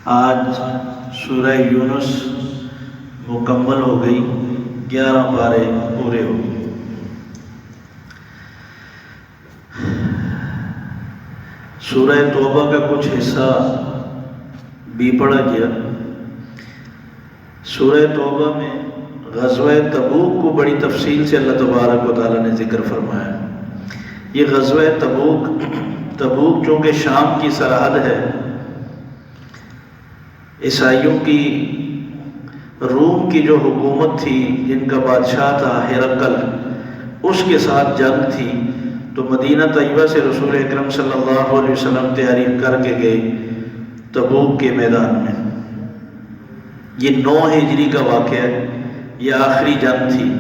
آج سورہ یونس مکمل ہو گئی، 11 پارے پورے ہو گئے۔ سورہ توبہ کا کچھ حصہ بھی پڑھا گیا۔ سورہ توبہ میں غزوہ تبوک کو بڑی تفصیل سے اللہ تبارک و تعالیٰ نے ذکر فرمایا۔ یہ غزوہ تبوک چونکہ شام کی سرحد ہے، عیسائیوں کی روم کی جو حکومت تھی، جن کا بادشاہ تھا ہرقل، اس کے ساتھ جنگ تھی، تو مدینہ طیبہ سے رسول اکرم صلی اللہ علیہ وسلم تیاری کر کے گئے تبوک کے میدان میں۔ یہ 9 ہجری کا واقعہ ہے، یہ آخری جنگ تھی۔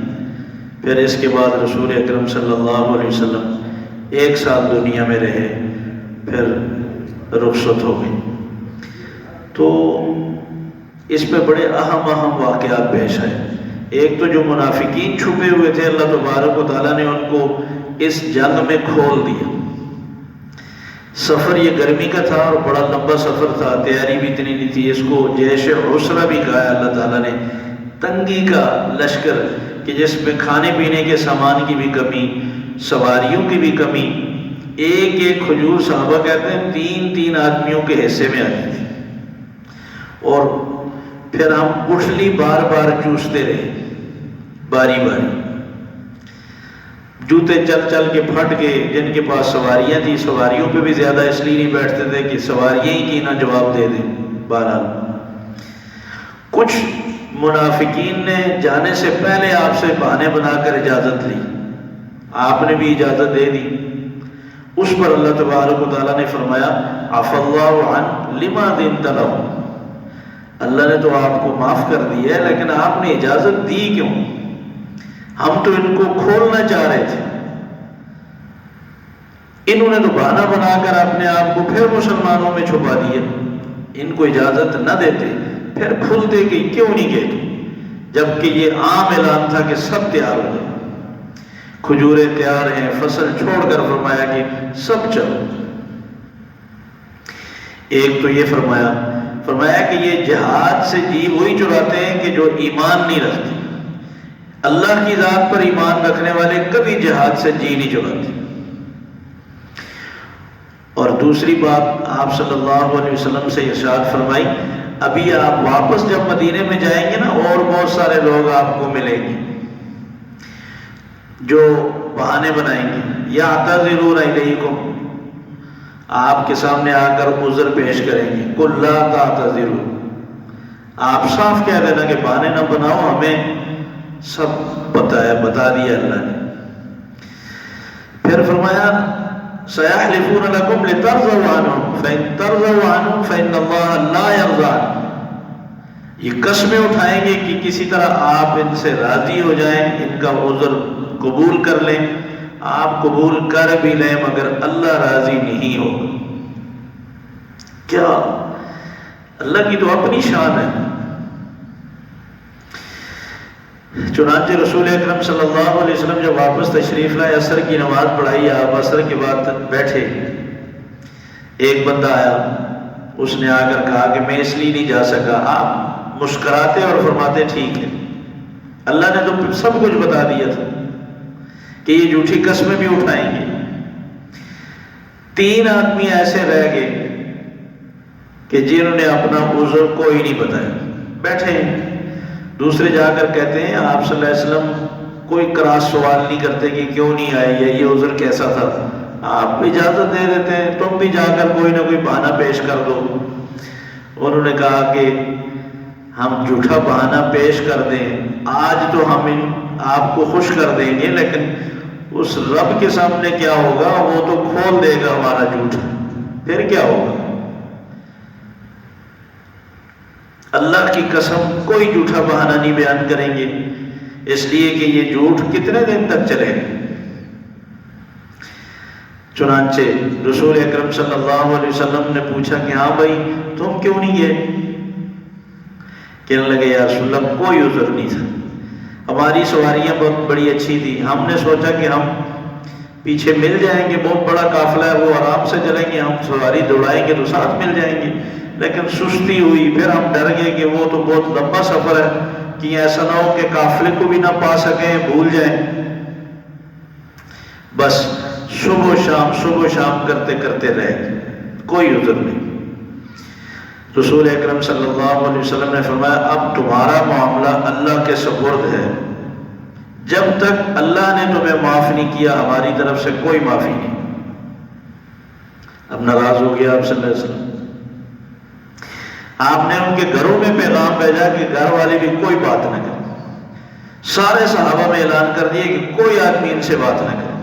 پھر اس کے بعد رسول اکرم صلی اللہ علیہ وسلم 1 سال دنیا میں رہے، پھر رخصت ہو گئی۔ تو اس پہ بڑے اہم واقعات پیش آئے۔ ایک تو جو منافقین چھپے ہوئے تھے، اللہ تبارک و تعالیٰ نے ان کو اس جنگ میں کھول دیا۔ سفر یہ گرمی کا تھا اور بڑا لمبا سفر تھا، تیاری بھی اتنی نہیں تھی۔ اس کو جیش عسرہ بھی کہا ہے اللہ تعالیٰ نے، تنگی کا لشکر، کہ جس میں کھانے پینے کے سامان کی بھی کمی، سواریوں کی بھی کمی۔ ایک کھجور صحابہ کہتے ہیں 3 آدمیوں کے حصے میں آتی تھی، اور پھر ہم گٹھلی بار بار چوستے رہے، باری باری۔ جوتے چل کے پھٹ گئے۔ جن کے پاس سواریاں تھیں، سواریوں پہ بھی زیادہ اس لیے نہیں بیٹھتے تھے کہ سواریاں ہی کی نہ جواب دے دیں۔ بہرحال کچھ منافقین نے جانے سے پہلے آپ سے بہانے بنا کر اجازت لی، آپ نے بھی اجازت دے دی۔ اس پر اللہ تبارک و تعالیٰ نے فرمایا عفا اللہ عنک لما اذنت لہم، اللہ نے تو آپ کو معاف کر دیا ہے، لیکن آپ نے اجازت دی کیوں؟ ہم تو ان کو کھولنا چاہ رہے تھے، انہوں نے تو بہانہ بنا کر اپنے آپ کو پھر مسلمانوں میں چھپا دیا۔ ان کو اجازت نہ دیتے، پھر کھلتے کہ کیوں نہیں گئے، جبکہ یہ عام اعلان تھا کہ سب تیار ہو جائے، کھجوریں تیار ہیں، فصل چھوڑ کر فرمایا کہ سب چلو۔ ایک تو یہ فرمایا کہ یہ جہاد سے جی وہی چراتے ہیں کہ جو ایمان نہیں رکھتے۔ اللہ کی ذات پر ایمان رکھنے والے کبھی جہاد سے جی نہیں چراتے۔ اور دوسری بات آپ صلی اللہ علیہ وسلم سے ارشاد فرمائی، ابھی آپ واپس جب مدینے میں جائیں گے نا، اور بہت سارے لوگ آپ کو ملیں گے جو بہانے بنائیں گے، یعتذرون الیکم، آپ کے سامنے آ کر عذر پیش کریں گے، قل لا تعتذروا، آپ صاف کہہ دینا کہ بہانے نہ بناؤ، ہمیں سب بتا دیا اللہ نے۔ پھر فرمایا سیحلفون لکم لترضوا عنہم فإن ترضوا عنہم فإن اللہ لا یرضی عنہم، یہ قسمیں اٹھائیں گے کہ کسی طرح آپ ان سے راضی ہو جائیں، ان کا عذر قبول کر لیں۔ آپ قبول کر بھی لیں مگر اللہ راضی نہیں ہوگا۔ کیا اللہ کی تو اپنی شان ہے۔ چنانچہ رسول اکرم صلی اللہ علیہ وسلم جب واپس تشریف لائے، عصر کی نماز پڑھائی، آپ عصر کے بعد بیٹھے، ایک بندہ آیا، اس نے آ کر کہا کہ میں اس لیے نہیں جا سکا۔ آپ مسکراتے اور فرماتے ٹھیک ہے، اللہ نے تو سب کچھ بتا دیا تھا کہ یہ جھوٹی قسمیں بھی اٹھائیں گے۔ 3 آدمی ایسے رہ گئے کہ جنہوں نے اپنا عذر کوئی نہیں بتایا، بیٹھے ہیں۔ دوسرے جا کر کہتے ہیں آپ صلی اللہ علیہ وسلم کوئی کراس سوال نہیں کرتے کہ کیوں نہیں آئے یا یہ عذر کیسا تھا، آپ اجازت دے دیتے ہیں، تم بھی جا کر کوئی نہ کوئی بہانہ پیش کر دو۔ انہوں نے کہا کہ ہم جھوٹا بہانہ پیش کر دیں، آج تو ہم آپ کو خوش کر دیں گے، لیکن اس رب کے سامنے کیا ہوگا، وہ تو کھول دے گا ہمارا جھوٹ، پھر کیا ہوگا۔ اللہ کی قسم کوئی جھوٹا بہانہ نہیں بیان کریں گے، اس لیے کہ یہ جھوٹ کتنے دن تک چلے گا۔ چنانچہ رسول اکرم صلی اللہ علیہ وسلم نے پوچھا کہ ہاں بھائی تم کیوں نہیں گئے؟ کہنے لگے یا رسول اللہ کوئی عذر نہیں تھا، ہماری سواریاں بہت بڑی اچھی تھی، ہم نے سوچا کہ ہم پیچھے مل جائیں گے، بہت بڑا قافلہ ہے، وہ آرام سے چلیں گے، ہم سواری دوڑائیں گے تو ساتھ مل جائیں گے، لیکن سستی ہوئی، پھر ہم ڈر گئے کہ وہ تو بہت لمبا سفر ہے، کہ ایسا نہ ہو کہ قافلے کو بھی نہ پا سکیں، بھول جائیں۔ بس صبح و شام کرتے کرتے رہ گئے، کوئی عذر نہیں۔ رسول اکرم صلی اللہ علیہ وسلم نے فرمایا اب تمہارا معاملہ اللہ کے سپرد ہے، جب تک اللہ نے تمہیں معاف نہیں کیا ہماری طرف سے کوئی معافی نہیں۔ اب ناراض ہو گیا آپ صلی اللہ علیہ وسلم، آپ نے ان کے گھروں میں پیغام بھیجا کہ گھر والے بھی کوئی بات نہ کریں، سارے صحابہ میں اعلان کر دیے کہ کوئی آدمی ان سے بات نہ کرے۔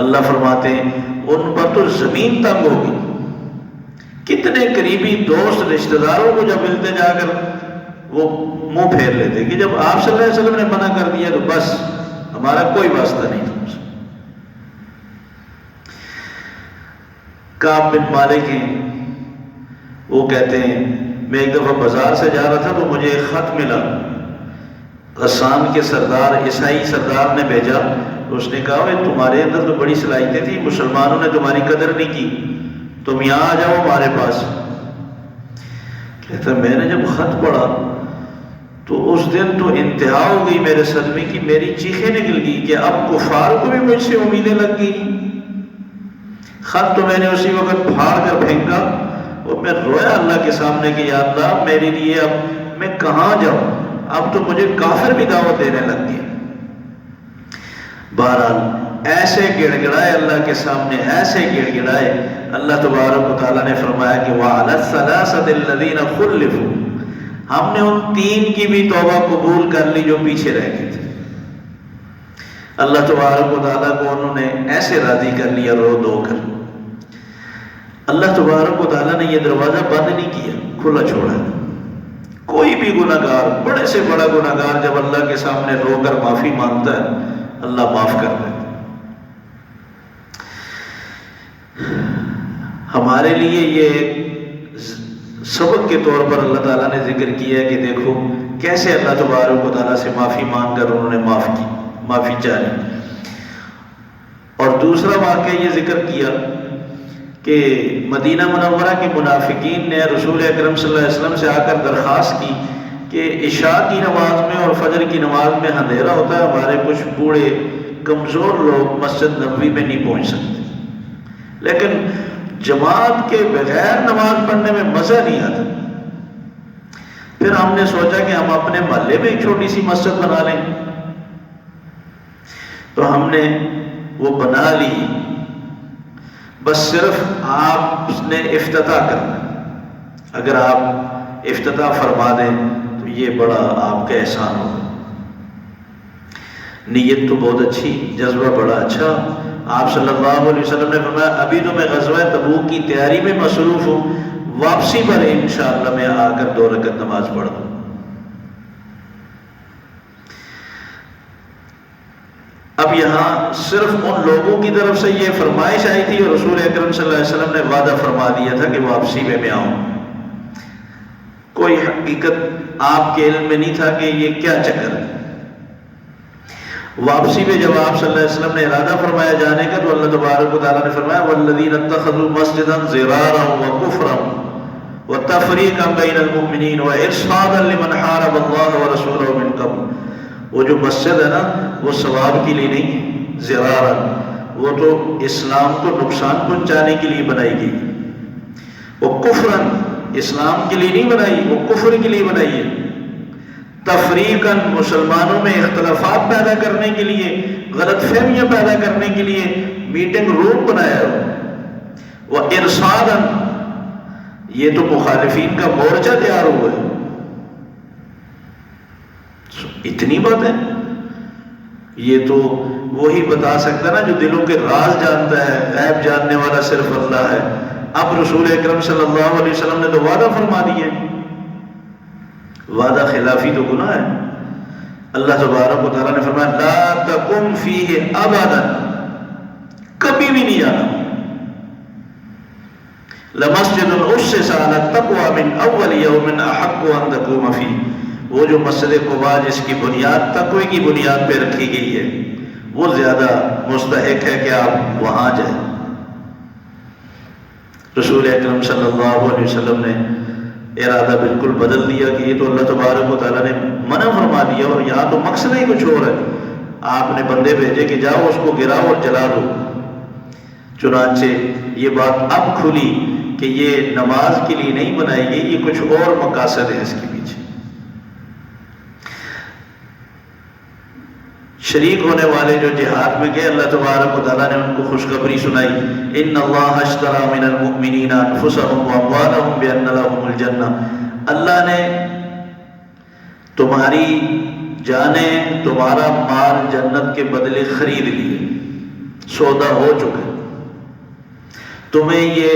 اللہ فرماتے ہیں ان پر تو زمین تنگ ہوگی، کتنے قریبی دوست رشتہ داروں کو جب ملتے جا کر وہ منہ پھیر لیتے کہ جب آپ صلی اللہ علیہ وسلم نے منع کر دیا تو بس ہمارا کوئی واسطہ نہیں تم سے۔ کعب بن مالک ہیں، وہ کہتے ہیں میں ایک دفعہ بازار سے جا رہا تھا تو مجھے ایک خط ملا، غسان کے سردار عیسائی سردار نے بھیجا، اس نے کہا کہ تمہارے اندر تو بڑی صلاحیتیں تھیں، مسلمانوں نے تمہاری قدر نہیں کی، تم یہاں آ جاؤ ہمارے پاس۔ کہتا میں نے جب خط پڑھا تو اس دن تو انتہا ہو گئی میرے صدمے کی، میری چیخیں نکل گئی کہ اب کفار کو بھی مجھ سے امیدیں لگ گئی۔ خط تو میں نے اسی وقت پھاڑ کر پھینکا اور میں رویا اللہ کے سامنے کہ یا اللہ میرے لیے اب میں کہاں جاؤں، اب تو مجھے کافر بھی دعوت دینے لگ گئے۔ بہرحال ایسے گڑ گڑائے اللہ کے سامنے، ایسے گڑ گڑائے، اللہ تبارک و تعالیٰ نے فرمایا کہ وَعَلَى الثَّلَاثَةِ الَّذِينَ خُلِّفُوا، ہم نے ان تین کی بھی توبہ قبول کر لی جو پیچھے رہ گئے تھے۔ اللہ تبارک و تعالیٰ کو انہوں نے ایسے راضی کر لیا رو دو کر۔ اللہ تبارک و تعالیٰ نے یہ دروازہ بند نہیں کیا، کھلا چھوڑا۔ کوئی بھی گناہ گار، بڑے سے بڑا گناہ گار جب اللہ کے سامنے رو کر معافی مانگتا ہے اللہ معاف کر دیتا۔ ہمارے لیے یہ سبق کے طور پر اللہ تعالیٰ نے ذکر کیا ہے کہ دیکھو کیسے اللہ تبارک و تعالیٰ سے معافی مانگ کر انہوں نے معافی چاہی۔ اور دوسرا واقعہ یہ ذکر کیا کہ مدینہ منورہ کے منافقین نے رسول اکرم صلی اللہ علیہ وسلم سے آ کر درخواست کی کہ عشاء کی نماز میں اور فجر کی نماز میں اندھیرا ہوتا ہے، ہمارے کچھ بوڑھے کمزور لوگ مسجد نبوی میں نہیں پہنچ سکتے، لیکن جماعت کے بغیر نماز پڑھنے میں مزہ نہیں آتا۔ پھر ہم نے سوچا کہ ہم اپنے محلے میں ایک چھوٹی سی مسجد بنا لیں، تو ہم نے وہ بنا لی، بس صرف آپ نے افتتاح کرنا، اگر آپ افتتاح فرما دیں تو یہ بڑا آپ کا احسان ہوگا۔ نیت تو بہت اچھی، جذبہ بڑا اچھا۔ آپ صلی اللہ علیہ وسلم نے فرمایا ابھی تو میں غزوہ تبوک کی تیاری میں مصروف ہوں، واپسی پر انشاءاللہ میں آ کر 2 رکعت نماز پڑھ دوں۔ اب یہاں صرف ان لوگوں کی طرف سے یہ فرمائش آئی تھی اور رسول اکرم صلی اللہ علیہ وسلم نے وعدہ فرما دیا تھا کہ واپسی میں آؤں، کوئی حقیقت آپ کے علم میں نہیں تھا کہ یہ کیا چکر ہے۔ واپسی میں جب آپ صلی اللہ علیہ وسلم نے ارادہ فرمایا جانے کا تو اللہ تبارک و تعالیٰ نے فرمایا وَالَّذِينَ اتَّخَذُوا مَسْجِدًا ضِرَارًا وَكُفْرًا وَتَفْرِيقًا بَيْنَ الْمُؤْمِنِينَ وَإِرْصَادًا لِمَنْ حَارَبَ اللَّهَ وَرَسُولَهُ مِنْ قَبْلُ۔ وہ جو مسجد ہے نا وہ ثواب کے لیے نہیں ہے، ضِرَارًا وہ تو اسلام کو نقصان پہنچانے کے لیے بنائی گئی، وہ کفراً اسلام کے لیے نہیں بنائی، وہ کفر کے لیے بنائی ہے، تفریقاً مسلمانوں میں اختلافات پیدا کرنے کے لیے، غلط فہمیاں پیدا کرنے کے لیے میٹنگ روم بنایا ہو، وہ ارصاداً یہ تو مخالفین کا مورچہ تیار ہوا ہے۔ اتنی بات ہے، یہ تو وہی بتا سکتا نا جو دلوں کے راز جانتا ہے، غیب جاننے والا صرف اللہ ہے۔ اب رسول اکرم صلی اللہ علیہ وسلم نے تو وعدہ فرما دیے، وعدہ خلافی تو گناہ ہے۔ اللہ تبارک و تعالیٰ نے فرمایا لا تقم فیہ ابدا، کبھی بھی نہیں جانا۔ لمسجد اسس علی التقوی من اول یوم احق ان تقوم فیہ، وہ جو مسجد قباء جس کی بنیاد تقوی کی بنیاد پہ رکھی گئی ہے وہ زیادہ مستحق ہے کہ آپ وہاں جائیں۔ رسول اکرم صلی اللہ علیہ وسلم نے ارادہ بالکل بدل دیا کہ یہ تو اللہ تبارک و تعالیٰ نے منع فرما دیا اور یہاں تو مقصد ہی کچھ اور ہے. آپ نے بندے بھیجے کہ جاؤ اس کو گراؤ اور جلا دو. چنانچہ یہ بات اب کھلی کہ یہ نماز کے لیے نہیں بنائی گئی، یہ کچھ اور مقاصد ہے اس کے پیچھے. شریک ہونے والے جو جہاد میں گئے، اللہ تبارک و تعالیٰ نے ان کو خوشخبری سنائی، ان اللہ اشتری من المؤمنین انفسهم واموالهم بان لهم الجنہ. اللہ نے تمہاری جانیں، تمہارا مال جنت کے بدلے خرید لیے، سودا ہو چکا. تمہیں یہ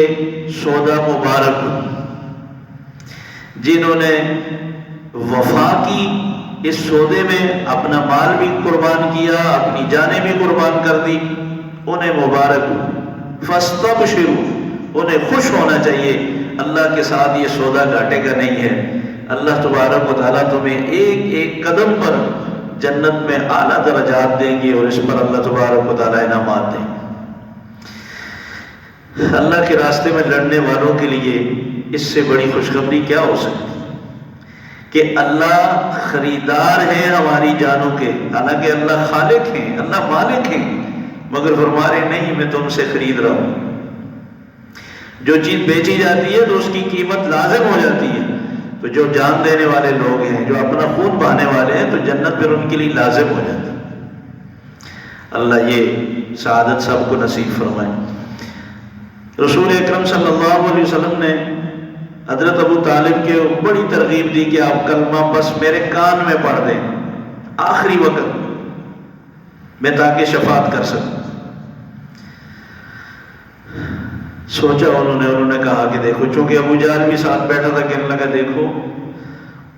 سودا مبارک ہو. جنہوں نے وفا کی اس سودے میں اپنا مال بھی قربان کیا، اپنی جانیں بھی قربان کر دی، انہیں مبارک ہو. فاستبشروا، انہیں خوش ہونا چاہیے. اللہ کے ساتھ یہ سودا گھاٹے کا نہیں ہے. اللہ تبارک و تعالیٰ تمہیں ایک ایک قدم پر جنت میں اعلیٰ درجات دیں گے اور اس پر اللہ تبارک و تعالیٰ انعامات دیں گے. اللہ کے راستے میں لڑنے والوں کے لیے اس سے بڑی خوشخبری کیا ہو سکتی کہ اللہ خریدار ہے ہماری جانوں کے. حالانکہ اللہ خالق ہیں، اللہ مالک ہیں، مگر فرما رہے نہیں میں تم سے خرید رہا ہوں. جو چیز بیچی جاتی ہے تو اس کی قیمت لازم ہو جاتی ہے. تو جو جان دینے والے لوگ ہیں، جو اپنا خون بہانے والے ہیں، تو جنت پھر ان کے لیے لازم ہو جاتی ہے. اللہ یہ سعادت سب کو نصیب فرمائے. رسول اکرم صلی اللہ علیہ وسلم نے حضرت ابو طالب کے بڑی ترغیب دی کہ آپ کلمہ بس میرے کان میں پڑھ دیں آخری وقت میں، تاکہ شفاعت کر سکوں. سوچا انہوں نے کہا کہ دیکھو، چونکہ ابو جہل بھی ساتھ بیٹھا تھا، کہنے لگا دیکھو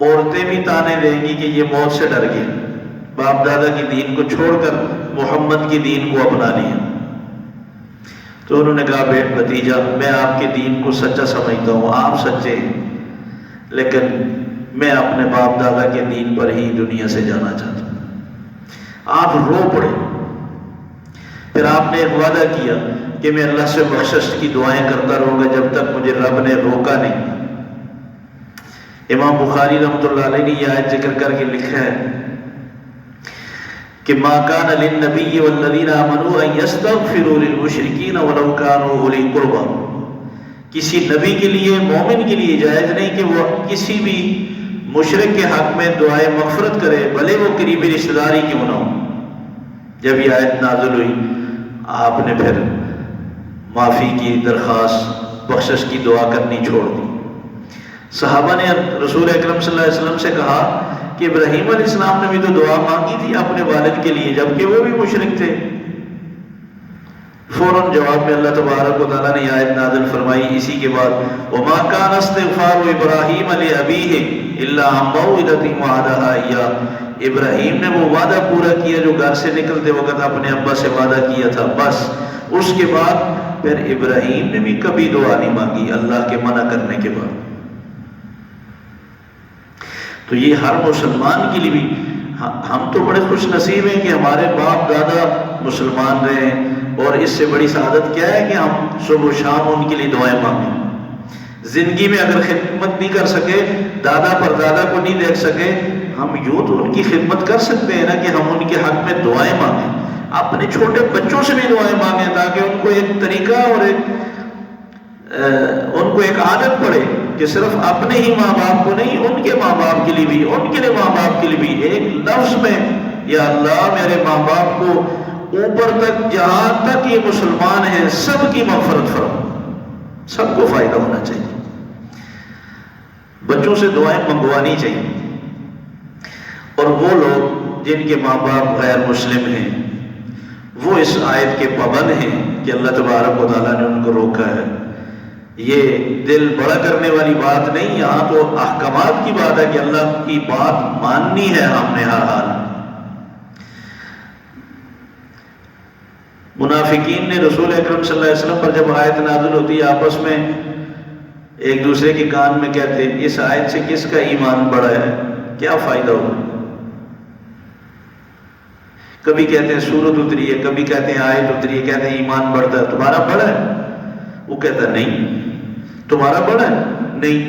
عورتیں بھی تانے دیں گی کہ یہ موت سے ڈر گئے، باپ دادا کی دین کو چھوڑ کر محمد کی دین کو اپنا لیا. تو انہوں نے کہا بیٹ بھتیجا، میں آپ کے دین کو سچا سمجھتا ہوں، آپ سچے ہیں، لیکن میں اپنے باپ دادا کے دین پر ہی دنیا سے جانا چاہتا ہوں. آپ رو پڑے. پھر آپ نے ایک وعدہ کیا کہ میں اللہ سے بخشش کی دعائیں کرتا رہوں گا جب تک مجھے رب نے روکا نہیں. امام بخاری رحمۃ اللہ علیہ نے یہ آیت ذکر کر کے لکھا ہے کہ ما کان للنبی والذین آمنوا ان یستغفروا للمشرکین ولو کانوا اولی قربی. کسی نبی کے لیے، مومن کے لیے جائز نہیں کہ وہ کسی بھی مشرک کے حق میں دعائے مغفرت کرے، بھلے وہ قریبی رشتہ داری کیوں نہ ہو. جب یہ آیت نازل ہوئی، آپ نے پھر معافی کی درخواست، بخشش کی دعا کرنی چھوڑ دی. صحابہ نے رسول اکرم صلی اللہ علیہ وسلم سے کہا کہ ابراہیم علیہ السلام نے بھی تو دعا مانگی تھی اپنے والد کے لیے جبکہ وہ بھی مشرک تھے. فوراً جواب میں اللہ تبارک و تعالیٰ نے آیت نازل فرمائی اسی کے بعد، وما كان استغفار ابراہیم لابیہ الا عن موعدۃ وعدہا ایاہ. ابراہیم نے وہ وعدہ پورا کیا جو گھر سے نکلتے وقت اپنے ابا سے وعدہ کیا تھا، بس. اس کے بعد پھر ابراہیم نے بھی کبھی دعا نہیں مانگی اللہ کے منع کرنے کے بعد. تو یہ ہر مسلمان کے لیے بھی، ہم تو بڑے خوش نصیب ہیں کہ ہمارے باپ دادا مسلمان رہے ہیں، اور اس سے بڑی سعادت کیا ہے کہ ہم صبح و شام ان کے لیے دعائیں مانگیں. زندگی میں اگر خدمت نہیں کر سکے، دادا پر دادا کو نہیں دیکھ سکے، ہم یوں تو ان کی خدمت کر سکتے ہیں نا کہ ہم ان کے حق میں دعائیں مانگیں. اپنے چھوٹے بچوں سے بھی دعائیں مانگیں تاکہ ان کو ایک طریقہ اور ان کو ایک عادت پڑے کہ صرف اپنے ہی ماں باپ کو نہیں، ان کے ماں باپ کے لیے بھی، ان کے ماں باپ کے لیے بھی ایک لفظ میں یا اللہ میرے ماں باپ کو اوپر تک جہاں تک یہ مسلمان ہیں سب کی مغفرت فرما. سب کو فائدہ ہونا چاہیے. بچوں سے دعائیں منگوانی چاہیے. اور وہ لوگ جن کے ماں باپ غیر مسلم ہیں وہ اس آیت کے پابند ہیں کہ اللہ تبارک و تعالیٰ نے ان کو روکا ہے. یہ دل بڑا کرنے والی بات نہیں، یہاں تو احکامات کی بات ہے کہ اللہ کی بات ماننی ہے ہم نے ہر حال. منافقین نے رسول اکرم صلی اللہ علیہ وسلم پر جب آیت نازل ہوتی ہے آپس میں ایک دوسرے کے کان میں کہتے ہیں اس آیت سے کس کا ایمان بڑا ہے، کیا فائدہ ہوگا. کبھی کہتے ہیں سورت اتری ہے، کبھی کہتے ہیں آیت اتری ہے، کہتے ہیں ایمان بڑھتا ہے، تمہارا بڑا ہے. وہ کہتا ہے نہیں، تمہارا بڑا ہے؟ نہیں۔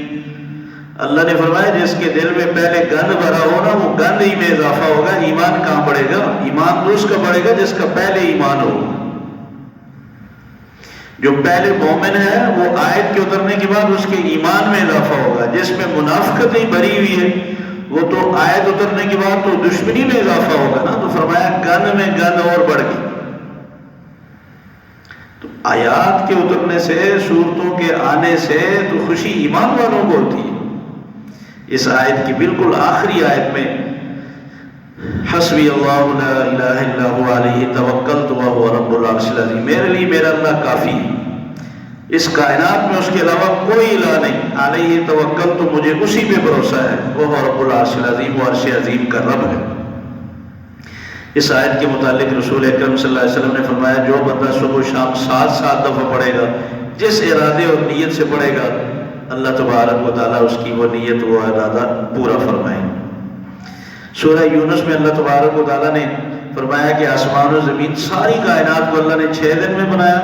اللہ نے فرمایا جس کے دل میں پہلے گند بھرا ہو نا، وہ گند ہی میں اضافہ ہوگا، ایمان کہاں بڑھے گا؟ ایمان تو اس کا بڑھے گا جس کا پہلے ایمان ہو۔ جو پہلے مومن ہے وہ آیت کے اترنے کے بعد اس کے ایمان میں اضافہ ہوگا، جس میں منافقت ہی بھری ہوئی ہے وہ تو آیت اترنے کے بعد تو دشمنی میں اضافہ ہوگا نا۔ تو فرمایا گند میں گند اور بڑھ گئی۔ تو آیات کے اترنے سے، سورتوں کے آنے سے تو خوشی ایمان والوں کو ہوتی ہے۔ اس آیت کی بالکل آخری آیت میں حسبی اللہ لا الہ الا هو علیہ توکلت وہو رب العرش العظیم، میرے لیے میرا اللہ کافی ہے، اس کائنات میں اس کے علاوہ کوئی الہ نہیں، علیہ توکلت، تو مجھے اسی پہ بھروسہ ہے، وہ رب العرش العظیم، وہ عرش عظیم کا رب ہے۔ اس آیت کے متعلق رسول اکرم صلی اللہ علیہ وسلم نے فرمایا جو بندہ صبح و شام 7 دفعہ پڑھے گا، جس ارادے اور نیت سے پڑھے گا، اللہ تبارک و تعالیٰ اس کی وہ نیت و ارادہ پورا فرمائے۔ سورہ یونس میں اللہ تبارک و تعالیٰ نے فرمایا کہ آسمان و زمین ساری کائنات کو اللہ نے 6 دن میں بنایا،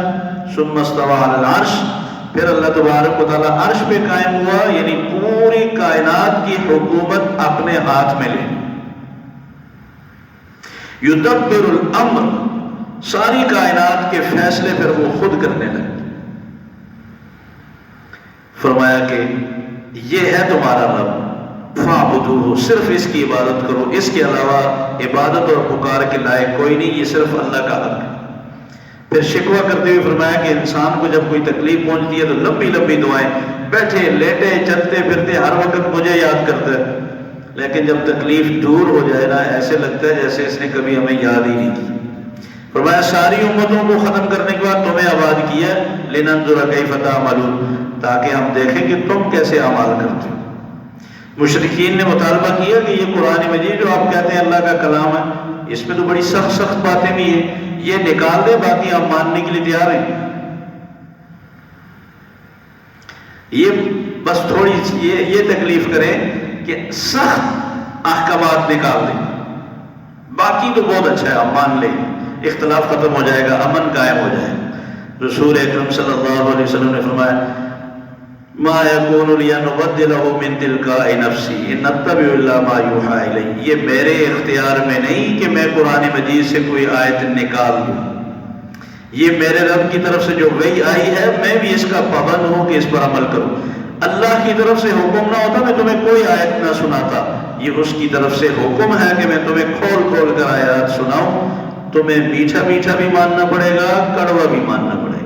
ثم استوى علی العرش، پھر اللہ تبارک و تعالیٰ عرش پہ قائم ہوا، یعنی پوری کائنات کی حکومت اپنے ہاتھ میں لے۔ یدبر الامر، ساری کائنات کے فیصلے پھر وہ خود کرنے لگے۔ فرمایا کہ یہ ہے تمہارا رب، فاعبدوہ، صرف اس کی عبادت کرو، اس کے علاوہ عبادت اور پکار کے لائق کوئی نہیں، یہ صرف اللہ کا حق ہے۔ پھر شکوہ کرتے ہوئے فرمایا کہ انسان کو جب کوئی تکلیف پہنچتی ہے تو لمبی لمبی دعائیں، بیٹھے لیٹے چلتے پھرتے ہر وقت مجھے یاد کرتا ہے، لیکن جب تکلیف دور ہو جائے نا ایسے لگتا ہے جیسے اس نے کبھی ہمیں یاد ہی نہیں کی۔ فرمایا ساری امتوں کو ختم کرنے کے بعد تمہیں آباد کیا ہے، لننظر کیف تعملون، تاکہ ہم دیکھیں کہ تم کیسے اعمال کرتے ہو۔ مشرکین نے مطالبہ کیا کہ یہ قرآن مجید جو آپ کہتے ہیں اللہ کا کلام ہے، اس میں تو بڑی سخت سخت باتیں بھی ہیں، یہ نکال دے، باقی ہم ماننے کے لیے تیار ہیں۔ یہ بس تھوڑی یہ تکلیف کریں کہ سخت احکامات نکال دیں، باقی تو بہت اچھا ہے، ہم مان لیں، اختلاف ختم ہو جائے گا، امن قائم ہو جائے گا۔ رسول اکرم صلی اللہ علیہ وسلم نے فرمایا ما یکون لی ان ابدلہ من تلقاء نفسی ان اتبع الا ما یوحی الی، یہ میرے اختیار میں نہیں کہ میں قرآن مجید سے کوئی آیت نکال دوں، یہ میرے رب کی طرف سے جو وحی آئی ہے میں بھی اس کا پابند ہوں کہ اس پر عمل کروں۔ اللہ کی طرف سے حکم نہ ہوتا میں تمہیں کوئی آیت نہ سناتا، یہ اس کی طرف سے حکم ہے کہ میں تمہیں کھول کھول کر آیات سناؤں، تمہیں میٹھا میٹھا بھی ماننا پڑے گا، کڑوا بھی ماننا پڑے گا۔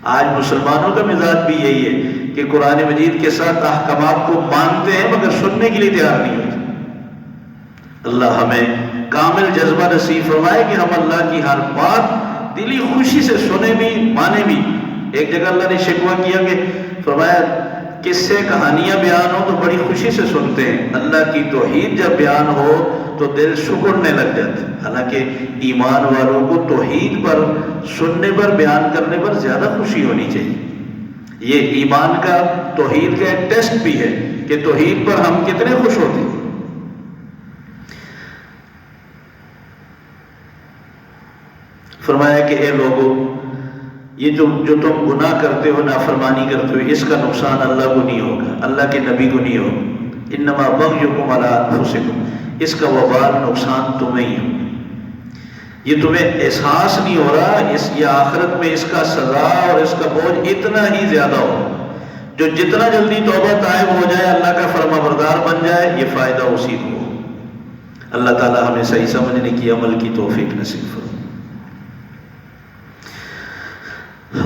آج مسلمانوں کا مزاج بھی یہی ہے کہ قرآن مجید کے ساتھ احکامات کو مانتے ہیں مگر سننے کے لیے تیار نہیں ہوتے۔ اللہ ہمیں کامل جذبہ نصیب فرمائے کہ ہم اللہ کی ہر بات دلی خوشی سے سنیں بھی مانے بھی۔ ایک جگہ اللہ نے شکوہ کیا کہ فرمایا قصے کہانیاں بیان ہو تو بڑی خوشی سے سنتے ہیں، اللہ کی توحید جب بیان ہو تو دل سکڑنے لگ جاتے ہیں۔ حالانکہ ایمان والوں کو توحید پر سننے پر بیان کرنے پر زیادہ خوشی ہونی چاہیے۔ یہ ایمان کا توحید کا ایک ٹیسٹ بھی ہے کہ توحید پر ہم کتنے خوش ہوتے ہیں۔ فرمایا کہ اے لوگو، یہ جو تم گناہ کرتے ہو، نافرمانی کرتے ہو، اس کا نقصان اللہ کو نہیں ہوگا، اللہ کے نبی کو نہیں ہوگا۔ انما بغیکم علی انفسکم، اس کا وبال نقصان تمہیں ہی ہوگا۔ یہ تمہیں احساس نہیں ہو رہا، یہ آخرت میں اس کا سزا اور اس کا بوجھ اتنا ہی زیادہ ہو۔ جو جتنا جلدی توبہ طائب ہو جائے، اللہ کا فرما بردار بن جائے، یہ فائدہ اسی کو ہو۔ اللہ تعالی ہمیں صحیح سمجھنے کی، عمل کی توفیق نصیب فرمائے۔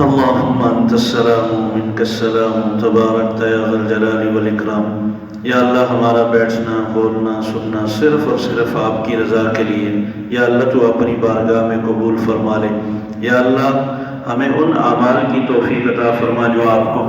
اللہم انت السلام منک السلام تبارکت یا ذا الجلال والاکرام۔ یا اللہ ہمارا بیٹھنا بولنا سننا صرف اور صرف آپ کی رضا کے لیے، یا اللہ تو اپنی بارگاہ میں قبول فرما لے۔ یا اللہ ہمیں ان اعمال کی توفیق عطا فرما جو آپ کو